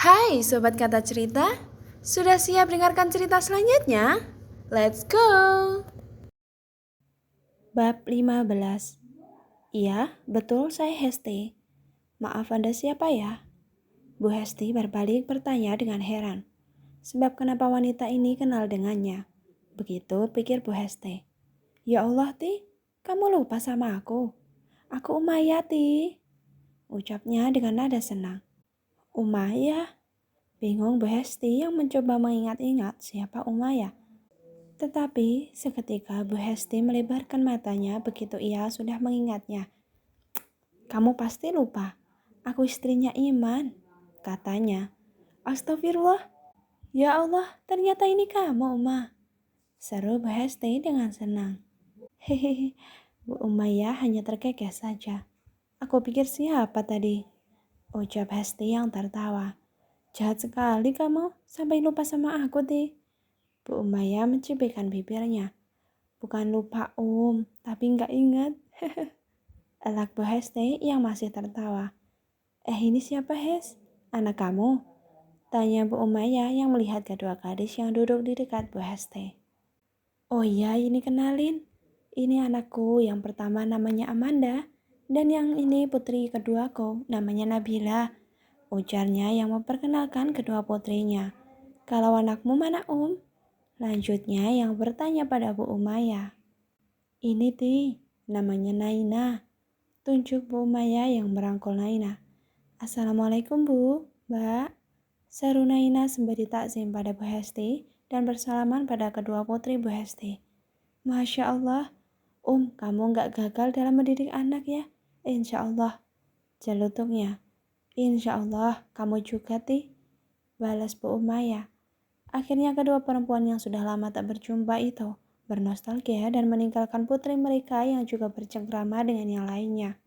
Hai Sobat Kata Cerita, sudah siap dengarkan cerita selanjutnya? Let's go! Bab 15. Iya, betul saya Hesti. Maaf Anda siapa ya? Bu Hesti berbalik bertanya dengan heran. Sebab kenapa wanita ini kenal dengannya? Begitu pikir Bu Hesti. Ya Allah Ti, kamu lupa sama aku. Aku Umayyah Ti. Ucapnya dengan nada senang. Umayyah? Bingung Bu Hesti yang mencoba mengingat-ingat siapa Umayyah. Tetapi seketika Bu Hesti melebarkan matanya begitu ia sudah mengingatnya. Kamu pasti lupa, aku istrinya Iman, katanya. Astagfirullah, ya Allah ternyata ini kamu Uma, seru Bu Hesti dengan senang. Hehehe, Bu Umayyah hanya terkekeh saja. Aku pikir siapa tadi? Ucap Hesti yang tertawa. Jahat sekali kamu, sampai lupa sama aku deh. Bu Umayyah mencibirkan bibirnya. Bukan lupa tapi nggak ingat. Elak Bu Hesti yang masih tertawa. Ini siapa Hes? Anak kamu? Tanya Bu Umayyah yang melihat kedua gadis yang duduk di dekat Bu Hesti. Oh iya, ini kenalin. Ini anakku yang pertama namanya Amanda, dan yang ini putri keduaku namanya Nabila. Ujarnya yang memperkenalkan kedua putrinya. Kalau anakmu mana Lanjutnya yang bertanya pada Bu Umayyah. Ini Ti, namanya Naina. Tunjuk Bu Umayyah yang merangkul Naina. Assalamualaikum Bu, Mbak. Seru Naina sembari takzim pada Bu Hesti dan bersalaman pada kedua putri Bu Hesti. Masya Allah, kamu nggak gagal dalam mendidik anak ya? Insya Allah, celutuknya. Insya Allah, kamu juga Ti, balas Bu Umayyah. Akhirnya kedua perempuan yang sudah lama tak berjumpa itu bernostalgia dan meninggalkan putri mereka yang juga bercengkrama dengan yang lainnya.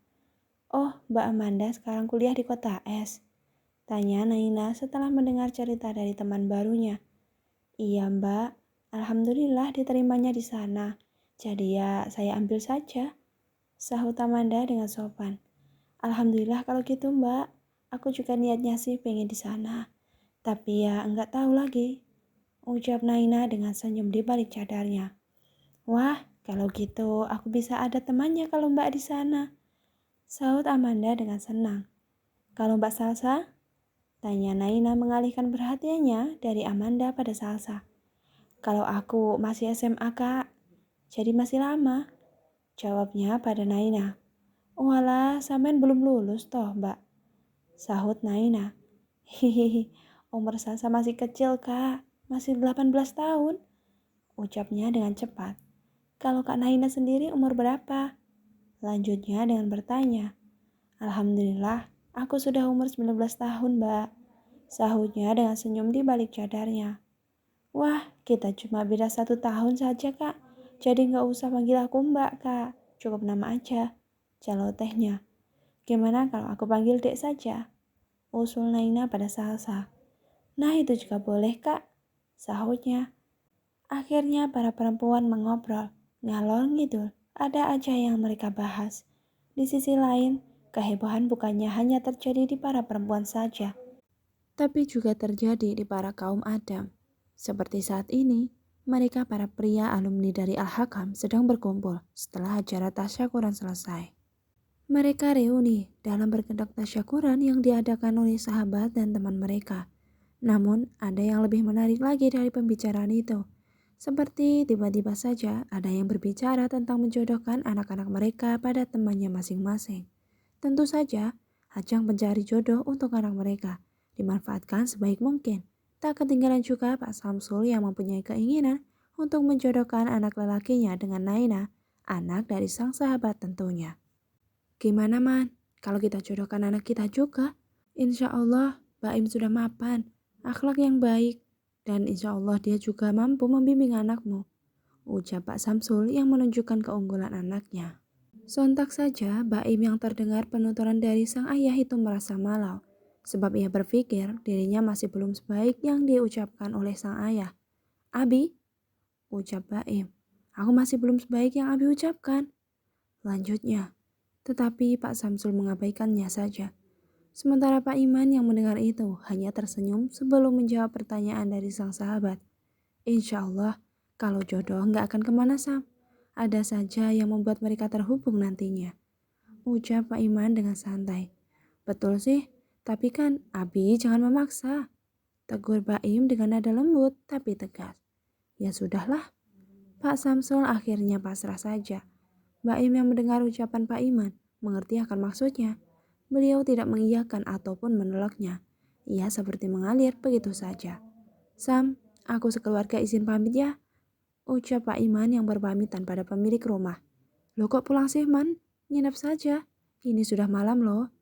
Oh, Mbak Amanda sekarang kuliah di kota S. Tanya Naina setelah mendengar cerita dari teman barunya. Iya Mbak, Alhamdulillah diterimanya di sana. Jadi ya saya ambil saja. Sahut Amanda dengan sopan. Alhamdulillah kalau gitu Mbak. Aku juga niatnya sih pengen di sana. Tapi ya enggak tahu lagi. Ucap Naina dengan senyum di balik cadarnya. Wah, kalau gitu aku bisa ada temannya kalau Mbak di sana. Sahut Amanda dengan senang. Kalau Mbak Salsa? Tanya Naina mengalihkan perhatiannya dari Amanda pada Salsa. Kalau aku masih SMA kak, jadi masih lama. Jawabnya pada Naina. Walah, sampean belum lulus toh mbak. Sahut Naina. Hihihi, umur Salsa masih kecil kak, masih 18 tahun. Ucapnya dengan cepat. Kalau Kak Naina sendiri umur berapa? Lanjutnya dengan bertanya. Alhamdulillah, aku sudah umur 19 tahun, Mbak. Sahutnya dengan senyum di balik cadarnya. Wah, kita cuma beda 1 tahun saja, Kak. Jadi nggak usah panggil aku Mbak, Kak. Cukup nama aja. Celotehnya. Gimana kalau aku panggil Dek saja? Usul Naina pada Salsa. Nah, itu juga boleh, Kak. Sahutnya. Akhirnya para perempuan mengobrol. Ngalor ngidul. Ada aja yang mereka bahas. Di sisi lain, kehebohan bukannya hanya terjadi di para perempuan saja, tapi juga terjadi di para kaum Adam. Seperti saat ini, mereka para pria alumni dari Al-Hakam sedang berkumpul setelah acara tasyakuran selesai. Mereka reuni dalam berkedok tasyakuran yang diadakan oleh sahabat dan teman mereka. Namun, ada yang lebih menarik lagi dari pembicaraan itu. Seperti tiba-tiba saja ada yang berbicara tentang menjodohkan anak-anak mereka pada temannya masing-masing. Tentu saja, ajang pencari jodoh untuk anak mereka dimanfaatkan sebaik mungkin. Tak ketinggalan juga Pak Samsul yang mempunyai keinginan untuk menjodohkan anak lelakinya dengan Naina, anak dari sang sahabat tentunya. Gimana man, kalau kita jodohkan anak kita juga? Insya Allah, Baim sudah mapan, akhlak yang baik, dan insya Allah dia juga mampu membimbing anakmu. Ucap Pak Samsul yang menunjukkan keunggulan anaknya. Sontak saja, Baim yang terdengar penuturan dari sang ayah itu merasa malau, sebab ia berpikir dirinya masih belum sebaik yang diucapkan oleh sang ayah. Abi, ucap Baim, aku masih belum sebaik yang Abi ucapkan. Lanjutnya, tetapi Pak Samsul mengabaikannya saja. Sementara Pak Iman yang mendengar itu hanya tersenyum sebelum menjawab pertanyaan dari sang sahabat. Insya Allah, kalau jodoh nggak akan kemana Sam. Ada saja yang membuat mereka terhubung nantinya. Ucap Pak Iman dengan santai. Betul sih, tapi kan Abi jangan memaksa. Tegur Baim dengan nada lembut tapi tegas. Ya sudahlah, Pak Samsul akhirnya pasrah saja. Baim yang mendengar ucapan Pak Iman mengerti akan maksudnya. Beliau tidak mengiyakan ataupun menolaknya. Ia seperti mengalir begitu saja. Sam, aku sekeluarga izin pamit ya. Ucap Pak Iman yang berpamitan pada pemilik rumah. Loh kok pulang sih Man? Nginep saja. Ini sudah malam loh.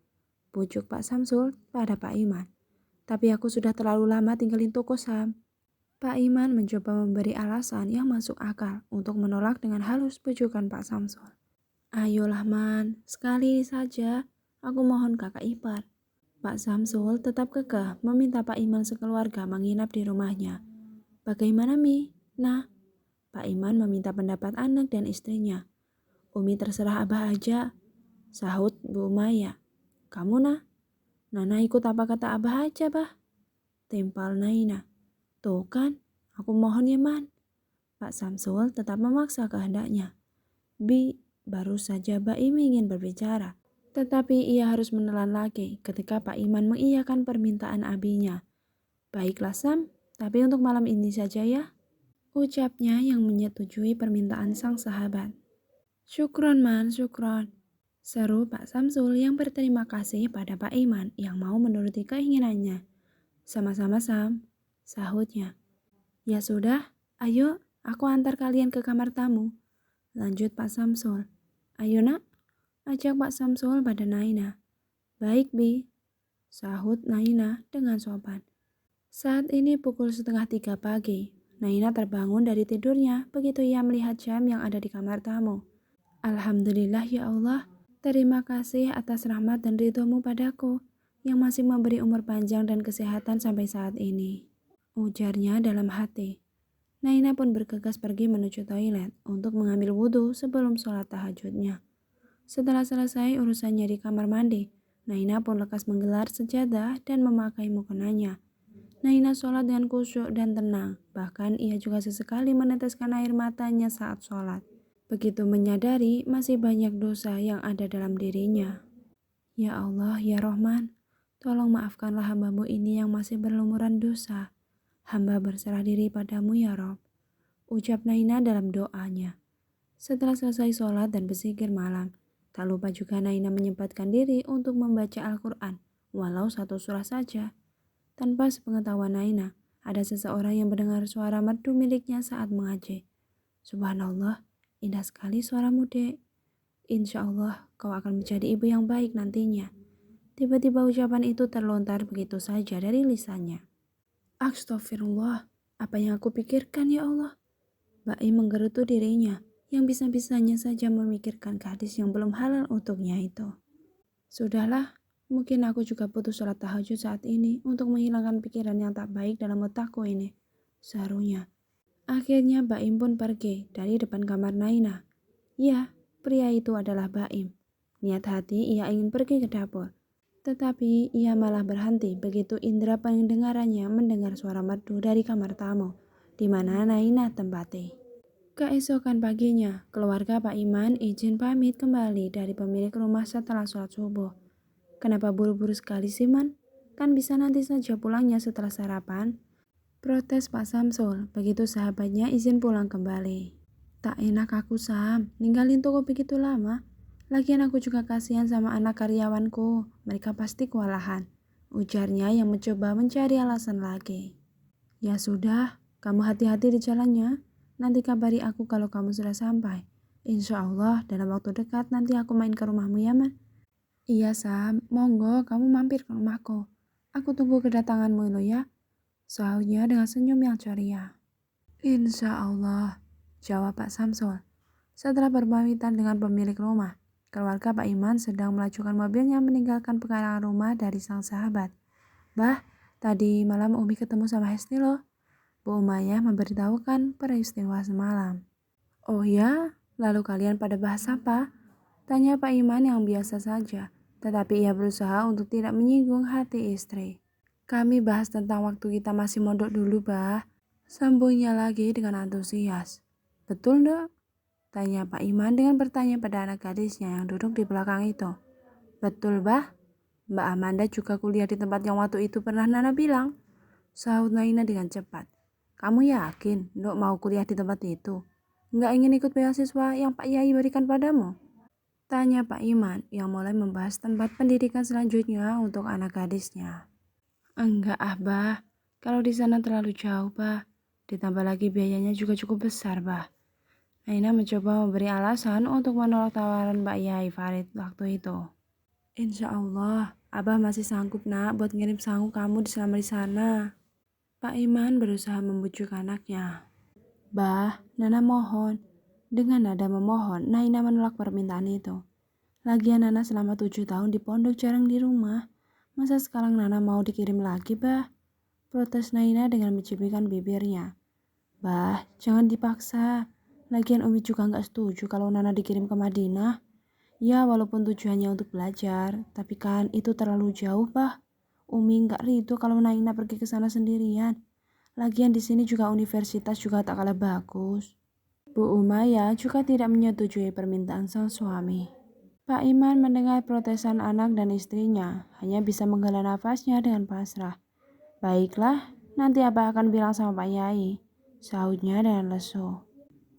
Pucuk Pak Samsul pada Pak Iman. Tapi aku sudah terlalu lama tinggalin toko Sam. Pak Iman mencoba memberi alasan yang masuk akal untuk menolak dengan halus pujukan Pak Samsul. Ayolah Man, sekali saja. Aku mohon kakak ipar. Pak Samsul tetap kekeh meminta Pak Iman sekeluarga menginap di rumahnya. Bagaimana Mi? Nah, Pak Iman meminta pendapat anak dan istrinya. Umi terserah Abah aja, sahut Bu Maya. Kamu nah? Nana ikut apa kata Abah aja bah. Timpal Naina. Tuh kan, aku mohon ya Man. Pak Samsul tetap memaksa kehendaknya. Baru saja Baim ingin berbicara. Tetapi ia harus menelan lagi ketika Pak Iman mengiyakan permintaan abinya. Baiklah Sam, tapi untuk malam ini saja ya. Ucapnya yang menyetujui permintaan sang sahabat. Syukron Man, syukron. Seru Pak Samsul yang berterima kasih pada Pak Iman yang mau menuruti keinginannya. Sama-sama Sam, sahutnya. Ya sudah, ayo aku antar kalian ke kamar tamu. Lanjut Pak Samsul. Ayo nak, ajak Pak Samsul pada Naina. Baik Bi, sahut Naina dengan sopan. Saat ini pukul 2:30 pagi. Naina terbangun dari tidurnya begitu ia melihat jam yang ada di kamar tamu. Alhamdulillah ya Allah, terima kasih atas rahmat dan ridhomu padaku yang masih memberi umur panjang dan kesehatan sampai saat ini. Ujarnya dalam hati. Naina pun bergegas pergi menuju toilet untuk mengambil wudhu sebelum sholat tahajudnya. Setelah selesai urusannya di kamar mandi, Naina pun lekas menggelar sejadah dan memakai mukenanya. Naina sholat dengan khusyuk dan tenang, bahkan ia juga sesekali meneteskan air matanya saat sholat. Begitu menyadari masih banyak dosa yang ada dalam dirinya. Ya Allah, ya Rahman, tolong maafkanlah hambamu ini yang masih berlumuran dosa. Hamba berserah diri padamu ya Rob. Ucap Naina dalam doanya. Setelah selesai sholat dan berzikir malam, tak lupa juga Naina menyempatkan diri untuk membaca Al-Quran, walau satu surah saja. Tanpa sepengetahuan Naina, ada seseorang yang mendengar suara merdu miliknya saat mengaji. Subhanallah, indah sekali suaramu dek. Insya Allah kau akan menjadi ibu yang baik nantinya. Tiba-tiba ucapan itu terlontar begitu saja dari lisannya. Astagfirullah, apa yang aku pikirkan ya Allah? Baim menggerutu dirinya yang bisa-bisanya saja memikirkan gadis yang belum halal untuknya itu. Sudahlah, mungkin aku juga butuh sholat tahajud saat ini untuk menghilangkan pikiran yang tak baik dalam otakku ini, serunya. Akhirnya Baim pun pergi dari depan kamar Naina. Ya, pria itu adalah Baim. Niat hati ia ingin pergi ke dapur. Tetapi ia malah berhenti begitu indera pendengarannya mendengar suara merdu dari kamar tamu, di mana Naina tempati. Keesokan paginya, keluarga Pak Iman izin pamit kembali dari pemilik rumah setelah sholat subuh. Kenapa buru-buru sekali sih Man? Kan bisa nanti saja pulangnya setelah sarapan. Protes Pak Samsul, begitu sahabatnya izin pulang kembali. Tak enak aku Sam, ninggalin toko begitu lama. Lagian aku juga kasihan sama anak karyawanku, mereka pasti kewalahan. Ujarnya yang mencoba mencari alasan lagi. Ya sudah, kamu hati-hati di jalannya. Nanti kabari aku kalau kamu sudah sampai. Insya Allah dalam waktu dekat nanti aku main ke rumahmu ya Man. Iya Sam, monggo kamu mampir ke rumahku. Aku tunggu kedatanganmu lo ya. Sahutnya dengan senyum yang ceria. Insya Allah, jawab Pak Samsul. Setelah berpamitan dengan pemilik rumah, keluarga Pak Iman sedang melajukan mobilnya meninggalkan pekarangan rumah dari sang sahabat. Bah, tadi malam Umi ketemu sama Hesti loh. Bu Umayyah memberitahukan peristiwa semalam. Oh ya, lalu kalian pada bahas apa? Tanya Pak Iman yang biasa saja. Tetapi ia berusaha untuk tidak menyinggung hati istri. Kami bahas tentang waktu kita masih mondok dulu, Bah. Sambungnya lagi dengan antusias. Betul, Dok? Tanya Pak Iman dengan bertanya pada anak gadisnya yang duduk di belakang itu. Betul, Bah. Mbak Amanda juga kuliah di tempat yang waktu itu pernah Nana bilang. Sahut Naina dengan cepat. Kamu yakin Dok mau kuliah di tempat itu? Nggak ingin ikut beasiswa yang Pak Yai berikan padamu? Tanya Pak Iman yang mulai membahas tempat pendidikan selanjutnya untuk anak gadisnya. Enggak Bah. Kalau di sana terlalu jauh, Bah. Ditambah lagi biayanya juga cukup besar, Bah. Naina mencoba memberi alasan untuk menolak tawaran Mbak Yai Farid waktu itu. Insya Allah, Abah masih sanggup nak buat ngirim sanggup kamu selama di sana. Pak Iman berusaha membujuk anaknya. Bah, Nana mohon. Dengan nada memohon, Naina menolak permintaan itu. Lagian Nana selama 7 tahun di pondok jarang di rumah. Masa sekarang Nana mau dikirim lagi, Bah? Protes Naina dengan mencibirkan bibirnya. Bah, jangan dipaksa. Lagian Umi juga nggak setuju kalau Nana dikirim ke Madinah. Ya, walaupun tujuannya untuk belajar, tapi kan itu terlalu jauh, Bah. Umi nggak ridho kalau Naina pergi ke sana sendirian. Lagian di sini juga universitas juga tak kalah bagus. Bu Umaya juga tidak menyetujui permintaan sang suami. Pak Iman mendengar protesan anak dan istrinya, hanya bisa menghela nafasnya dengan pasrah. Baiklah, nanti Abah akan bilang sama Pak Yai, sahutnya dengan lesu.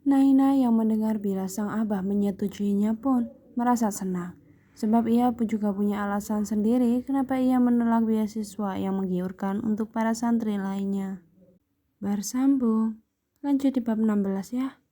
Naina yang mendengar bila sang Abah menyetujuinya pun merasa senang, sebab ia pun juga punya alasan sendiri kenapa ia menolak beasiswa yang menggiurkan untuk para santri lainnya. Bersambung, lanjut di bab 16 ya.